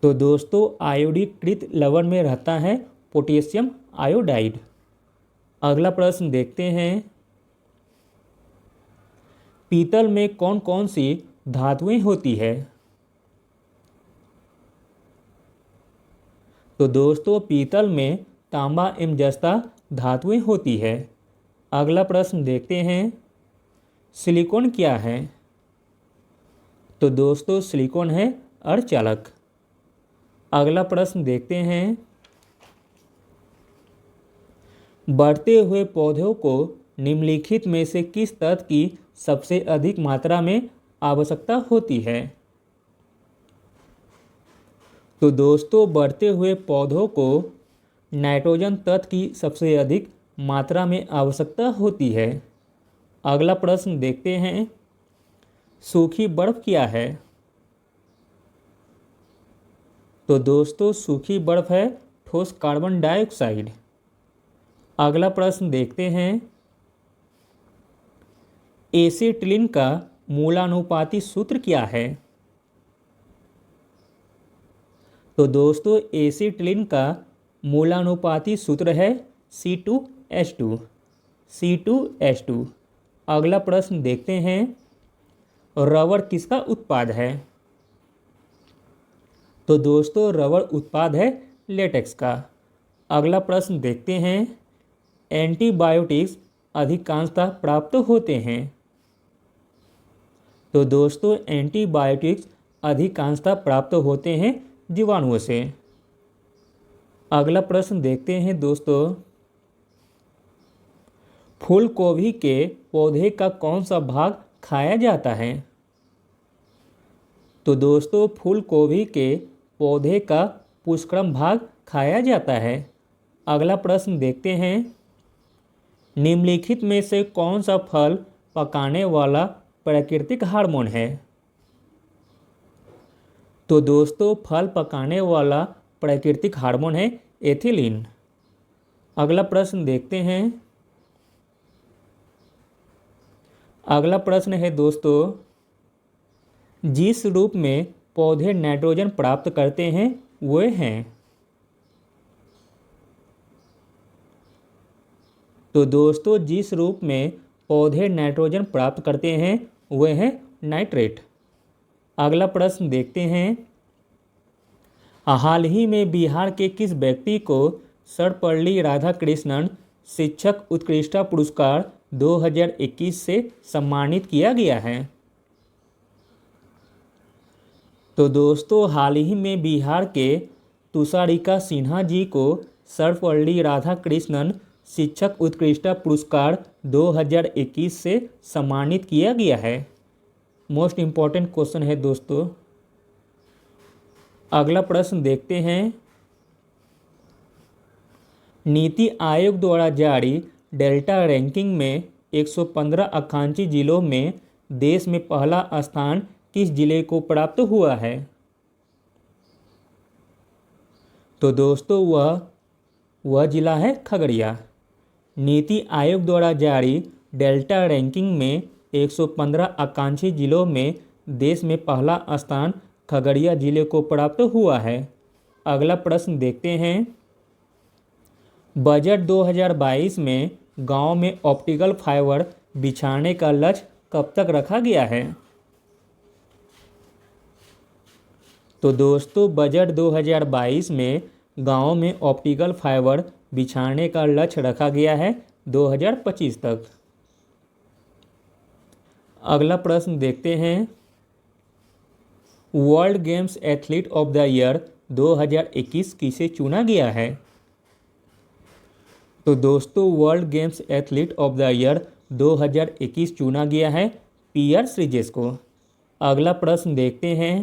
तो दोस्तों, आयोडीकृत लवण में रहता है पोटेशियम आयोडाइड। अगला प्रश्न देखते हैं, पीतल में कौन कौन सी धातुएं होती है? तो दोस्तों, पीतल में तांबा एवं जस्ता धातुएं होती है। अगला प्रश्न देखते हैं, सिलिकॉन क्या है? तो दोस्तों, सिलिकॉन है अर्धचालक। अगला प्रश्न देखते हैं, बढ़ते हुए पौधों को निम्नलिखित में से किस तत्व की सबसे अधिक मात्रा में आवश्यकता होती है? तो दोस्तों, बढ़ते हुए पौधों को नाइट्रोजन तत्व की सबसे अधिक मात्रा में आवश्यकता होती है। अगला प्रश्न देखते हैं, सूखी बर्फ क्या है? तो दोस्तों, सूखी बर्फ है ठोस कार्बन डाइऑक्साइड। अगला प्रश्न देखते हैं, एसिटिलीन का मूलानुपाती सूत्र क्या है? तो दोस्तों, एसिटिलीन का मूलानुपाती सूत्र है C2H2। C2H2। अगला प्रश्न देखते हैं, रबर किसका उत्पाद है? तो दोस्तों, रबर उत्पाद है लेटेक्स का। अगला प्रश्न देखते हैं, एंटीबायोटिक्स अधिकांशतः प्राप्त होते हैं। तो दोस्तों, एंटीबायोटिक्स अधिकांशतः प्राप्त होते हैं जीवाणुओं से। अगला प्रश्न देखते हैं दोस्तों, फूल गोभी के पौधे का कौन सा भाग खाया जाता है? तो दोस्तों, फूल गोभी के पौधे का पुष्करम भाग खाया जाता है। अगला प्रश्न देखते हैं, निम्नलिखित में से कौन सा फल पकाने वाला प्राकृतिक हार्मोन है? तो दोस्तों, फल पकाने वाला प्राकृतिक हार्मोन है एथिलीन। अगला प्रश्न देखते हैं, अगला प्रश्न है दोस्तों, जिस रूप में पौधे नाइट्रोजन प्राप्त करते हैं वे हैं। तो दोस्तों, जिस रूप में पौधे नाइट्रोजन प्राप्त करते हैं वे हैं नाइट्रेट। अगला प्रश्न देखते हैं, हाल ही में बिहार के किस व्यक्ति को सर्वपल्ली राधाकृष्णन शिक्षक उत्कृष्टता पुरस्कार 2021 से सम्मानित किया गया है? तो दोस्तों, हाल ही में बिहार के तुषारिका सिन्हा जी को सर्वपल्ली राधाकृष्णन शिक्षक उत्कृष्टता पुरस्कार 2021 से सम्मानित किया गया है। मोस्ट इम्पॉर्टेंट क्वेश्चन है दोस्तों। अगला प्रश्न देखते हैं, नीति आयोग द्वारा जारी डेल्टा रैंकिंग में 115 आकांक्षी जिलों में देश में पहला स्थान किस जिले को प्राप्त हुआ है? तो दोस्तों वह जिला है खगड़िया। नीति आयोग द्वारा जारी डेल्टा रैंकिंग में 115 आकांक्षी जिलों में देश में पहला स्थान खगड़िया जिले को प्राप्त हुआ है। अगला प्रश्न देखते हैं। बजट 2022 में गांव में ऑप्टिकल फाइबर बिछाने का लक्ष्य कब तक रखा गया है? तो दोस्तों बजट 2022 में गांव में ऑप्टिकल फाइबर बिछाने का लक्ष्य रखा गया है 2025 तक। अगला प्रश्न देखते हैं। World games athlete of the year 2021 किसे चुना गया है? तो दोस्तों world games athlete of the year 2021 चुना गया है पीआर श्रीजेश को। अगला प्रश्न देखते हैं।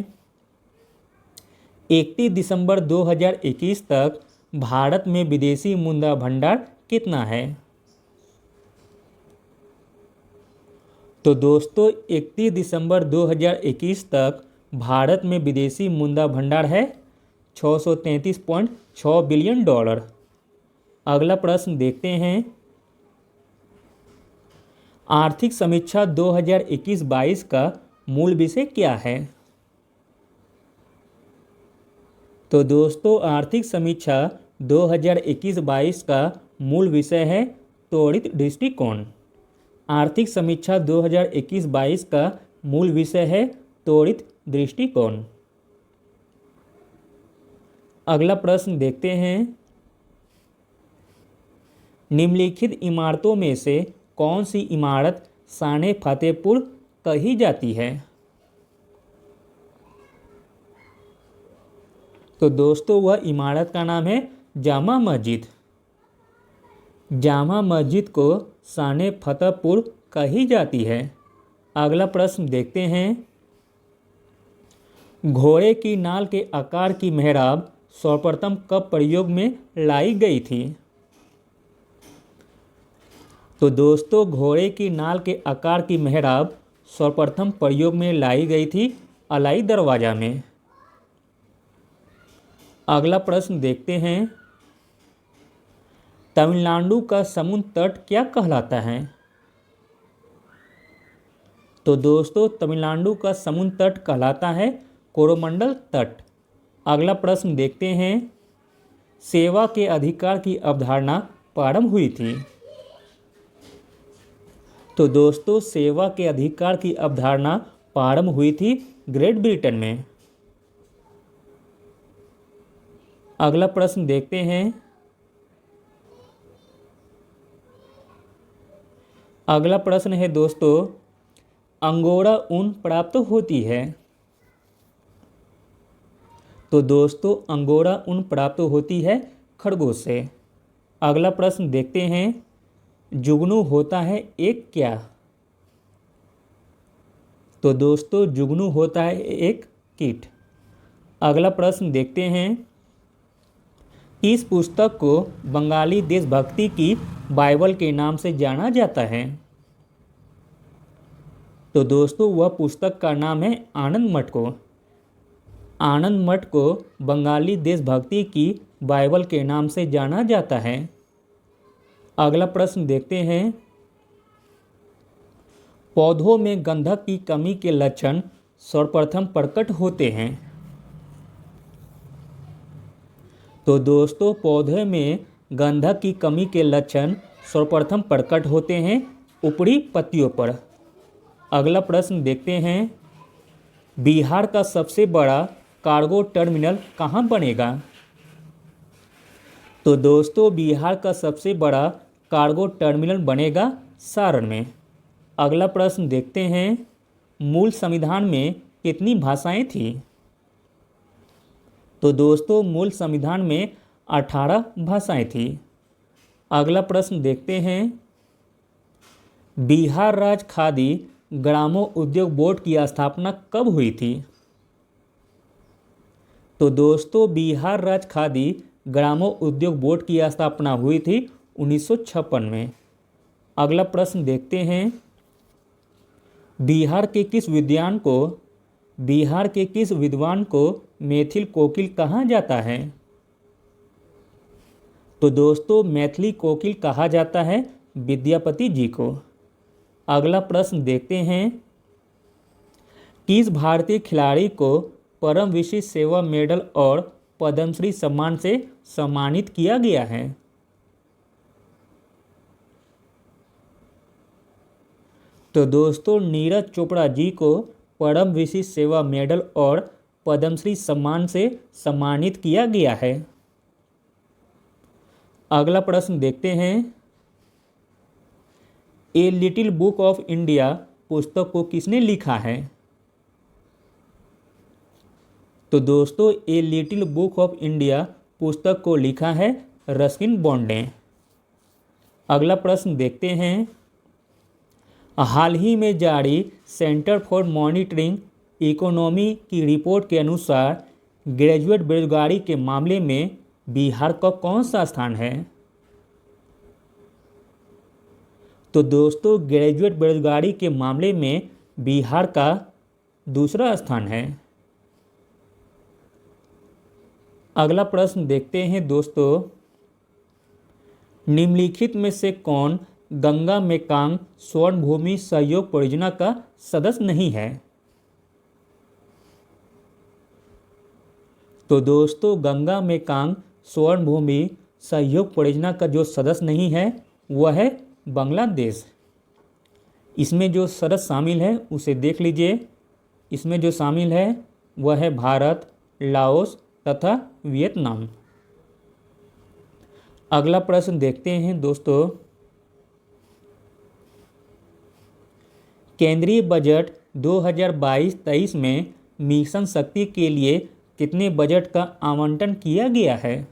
31 दिसंबर 2021 तक भारत में विदेशी मुद्रा भंडार कितना है? तो दोस्तों 31 दिसंबर 2021 तक भारत में विदेशी मुद्रा भंडार है $633.6 बिलियन। अगला प्रश्न देखते हैं। आर्थिक समीक्षा 2021-22 का मूल विषय क्या है? तो दोस्तों आर्थिक समीक्षा 2021-22 का मूल विषय है त्वरित दृष्टिकोण। आर्थिक समीक्षा 2021-22 का मूल विषय है त्वरित दृष्टिकोण। अगला प्रश्न देखते हैं। निम्नलिखित इमारतों में से कौन सी इमारत शान फतेहपुर कही जाती है? तो दोस्तों वह इमारत का नाम है जामा मस्जिद। जामा मस्जिद को शान फतेहपुर कही जाती है। अगला प्रश्न देखते हैं। घोड़े की नाल के आकार की मेहराब सर्वप्रथम कब प्रयोग में लाई गई थी? तो दोस्तों घोड़े की नाल के आकार की मेहराब सर्वप्रथम प्रयोग में लाई गई थी अलाई दरवाजा में। अगला प्रश्न देखते हैं। तमिलनाडु का समुद्र तट क्या कहलाता है? तो दोस्तों तमिलनाडु का समुद्र तट कहलाता है कोरोमंडल तट। अगला प्रश्न देखते हैं। सेवा के अधिकार की अवधारणा प्रारंभ हुई थी? तो दोस्तों सेवा के अधिकार की अवधारणा प्रारंभ हुई थी ग्रेट ब्रिटेन में। अगला प्रश्न देखते हैं। अगला प्रश्न है दोस्तों अंगोरा ऊन प्राप्त होती है? तो दोस्तों अंगोरा ऊन प्राप्त होती है खरगोश से। अगला प्रश्न देखते हैं। जुगनू होता है एक क्या? तो दोस्तों जुगनू होता है एक कीट। अगला प्रश्न देखते हैं। इस पुस्तक को बंगाली देशभक्ति की बाइबल के नाम से जाना जाता है? तो दोस्तों वह पुस्तक का नाम है आनंद मठ को। आनंद मठ को बंगाली देशभक्ति की बाइबल के नाम से जाना जाता है। अगला प्रश्न देखते हैं। पौधों में गंधक की कमी के लक्षण सर्वप्रथम प्रकट होते हैं? तो दोस्तों पौधे में गंधक की कमी के लक्षण सर्वप्रथम प्रकट होते हैं ऊपरी पत्तियों पर। अगला प्रश्न देखते हैं। बिहार का सबसे बड़ा कार्गो टर्मिनल कहाँ बनेगा? तो दोस्तों बिहार का सबसे बड़ा कार्गो टर्मिनल बनेगा सारण में। अगला प्रश्न देखते हैं। मूल संविधान में कितनी भाषाएं थी? तो दोस्तों मूल संविधान में 18 भाषाएं थी। अगला प्रश्न देखते हैं। बिहार राज्य खादी ग्रामोद्योग बोर्ड की स्थापना कब हुई थी? तो दोस्तों बिहार राज्य खादी ग्रामोद्योग बोर्ड की स्थापना हुई थी 1956 में। अगला प्रश्न देखते हैं। बिहार के किस विद्वान को मैथिल कोकिल कहा जाता है? तो दोस्तों मैथिली कोकिल कहा जाता है विद्यापति जी को। अगला प्रश्न देखते हैं, किस भारतीय खिलाड़ी को परम विशिष्ट सेवा मेडल और पद्मश्री सम्मान से सम्मानित किया गया है? तो दोस्तों नीरज चोपड़ा जी को परम विशिष्ट सेवा मेडल और पद्मश्री सम्मान से सम्मानित किया गया है। अगला प्रश्न देखते हैं, a little book of India पुस्तक को किसने लिखा है? तो दोस्तों a little book of India पुस्तक को लिखा है रस्किन बॉन्ड ने। अगला प्रश्न देखते हैं, हाल ही में जारी सेंटर फॉर मॉनिटरिंग इकोनॉमी की रिपोर्ट के अनुसार ग्रेजुएट बेरोजगारी के मामले में बिहार का कौन सा स्थान है? तो दोस्तों ग्रेजुएट बेरोजगारी के मामले में बिहार का दूसरा स्थान है। अगला प्रश्न देखते हैं दोस्तों, निम्नलिखित में से कौन गंगा मेकांग स्वर्ण भूमि सहयोग परियोजना का सदस्य नहीं है? तो दोस्तों गंगा मेकांग स्वर्ण भूमि सहयोग परियोजना का जो सदस्य नहीं है वह है बांग्लादेश। इसमें जो सदस्य शामिल है उसे देख लीजिए। इसमें जो शामिल है वह है भारत, लाओस तथा वियतनाम। अगला प्रश्न देखते हैं दोस्तों, केंद्रीय बजट 2022-23 में मिशन शक्ति के लिए कितने बजट का आवंटन किया गया है?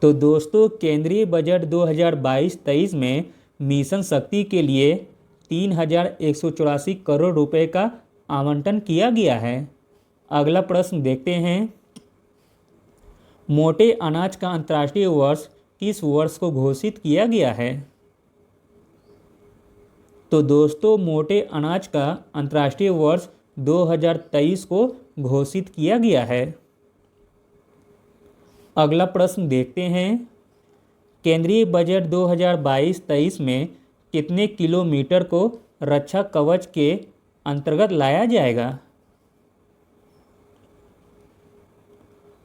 तो दोस्तों केंद्रीय बजट 2022-23 में मिशन शक्ति के लिए 3,184 करोड़ रुपए का आवंटन किया गया है। अगला प्रश्न देखते हैं, मोटे अनाज का अंतर्राष्ट्रीय वर्ष किस वर्ष को घोषित किया गया है? तो दोस्तों मोटे अनाज का अंतर्राष्ट्रीय वर्ष 2023 को घोषित किया गया है। अगला प्रश्न देखते हैं, केंद्रीय बजट 2022-23 में कितने किलोमीटर को रक्षा कवच के अंतर्गत लाया जाएगा?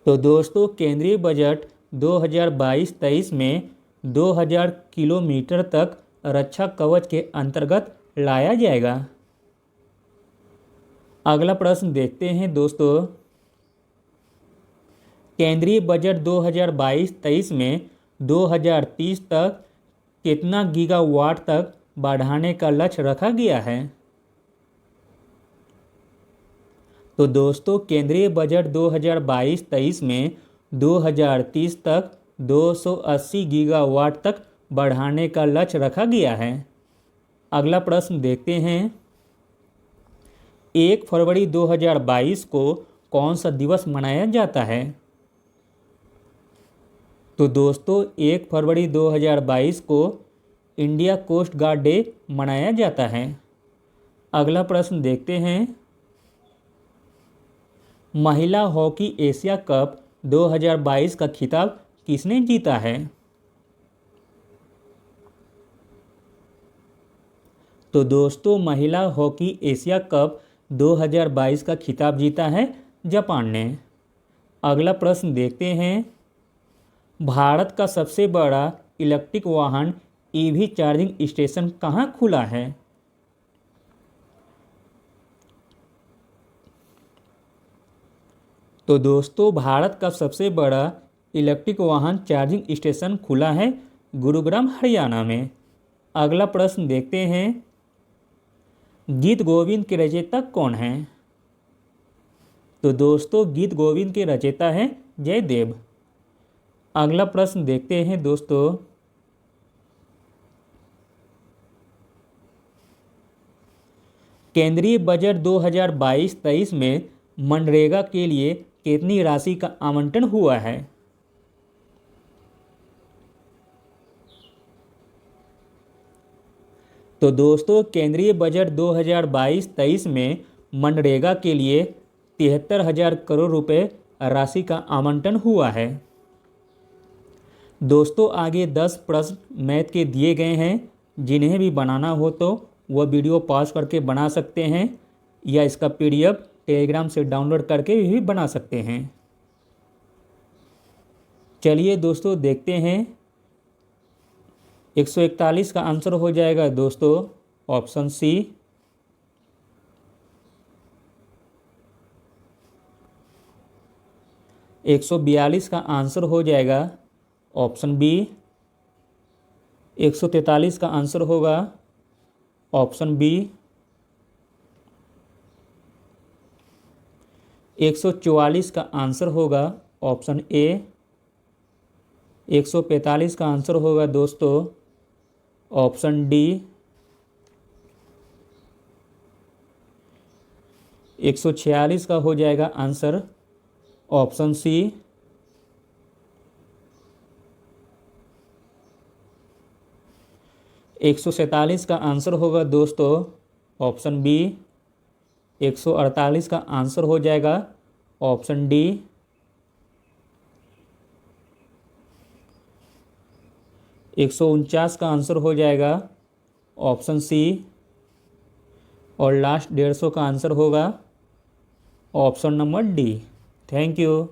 तो दोस्तों केंद्रीय बजट 2022-23 में 2000 किलोमीटर तक रक्षा कवच के अंतर्गत लाया जाएगा। अगला प्रश्न देखते हैं दोस्तों, केंद्रीय बजट 2022-23 में 2030 तक कितना गीगावाट तक बढ़ाने का लक्ष्य रखा गया है? तो दोस्तों केंद्रीय बजट 2022-23 में 2030 तक 280 गीगावाट तक बढ़ाने का लक्ष्य रखा गया है। अगला प्रश्न देखते हैं, 1 फरवरी 2022 को कौन सा दिवस मनाया जाता है? तो दोस्तों 1 फरवरी 2022 को इंडिया कोस्ट गार्ड डे मनाया जाता है। अगला प्रश्न देखते हैं, महिला हॉकी एशिया कप 2022 का खिताब किसने जीता है? तो दोस्तों महिला हॉकी एशिया कप 2022 का खिताब जीता है जापान ने। अगला प्रश्न देखते हैं, भारत का सबसे बड़ा इलेक्ट्रिक वाहन ईवी चार्जिंग स्टेशन कहाँ खुला है? तो दोस्तों भारत का सबसे बड़ा इलेक्ट्रिक वाहन चार्जिंग स्टेशन खुला है गुरुग्राम हरियाणा में। अगला प्रश्न देखते हैं, गीत गोविंद के रचयिता कौन हैं? तो दोस्तों गीत गोविंद के रचयिता हैं जयदेव। अगला प्रश्न देखते हैं दोस्तों, केंद्रीय बजट 2022-23 में मनरेगा के लिए कितनी राशि का आवंटन हुआ है? तो दोस्तों केंद्रीय बजट 2022-23 में मनरेगा के लिए 73,000 करोड़ रुपए राशि का आवंटन हुआ है। दोस्तों आगे 10 प्रश्न मैथ के दिए गए हैं, जिन्हें भी बनाना हो तो वह वीडियो पॉज करके बना सकते हैं या इसका PDF टेलीग्राम से डाउनलोड करके भी बना सकते हैं। चलिए दोस्तों देखते हैं। 141 का आंसर हो जाएगा दोस्तों ऑप्शन सी। 142 का आंसर हो जाएगा ऑप्शन बी। 143 का आंसर होगा ऑप्शन बी। 144 का आंसर होगा ऑप्शन ए। 145 का आंसर होगा दोस्तों ऑप्शन डी। 146 का हो जाएगा आंसर ऑप्शन सी। 147 का आंसर होगा दोस्तों ऑप्शन बी। 148 का आंसर हो जाएगा ऑप्शन डी। 149 का आंसर हो जाएगा ऑप्शन सी। और लास्ट 150 का आंसर होगा option number D. Thank you.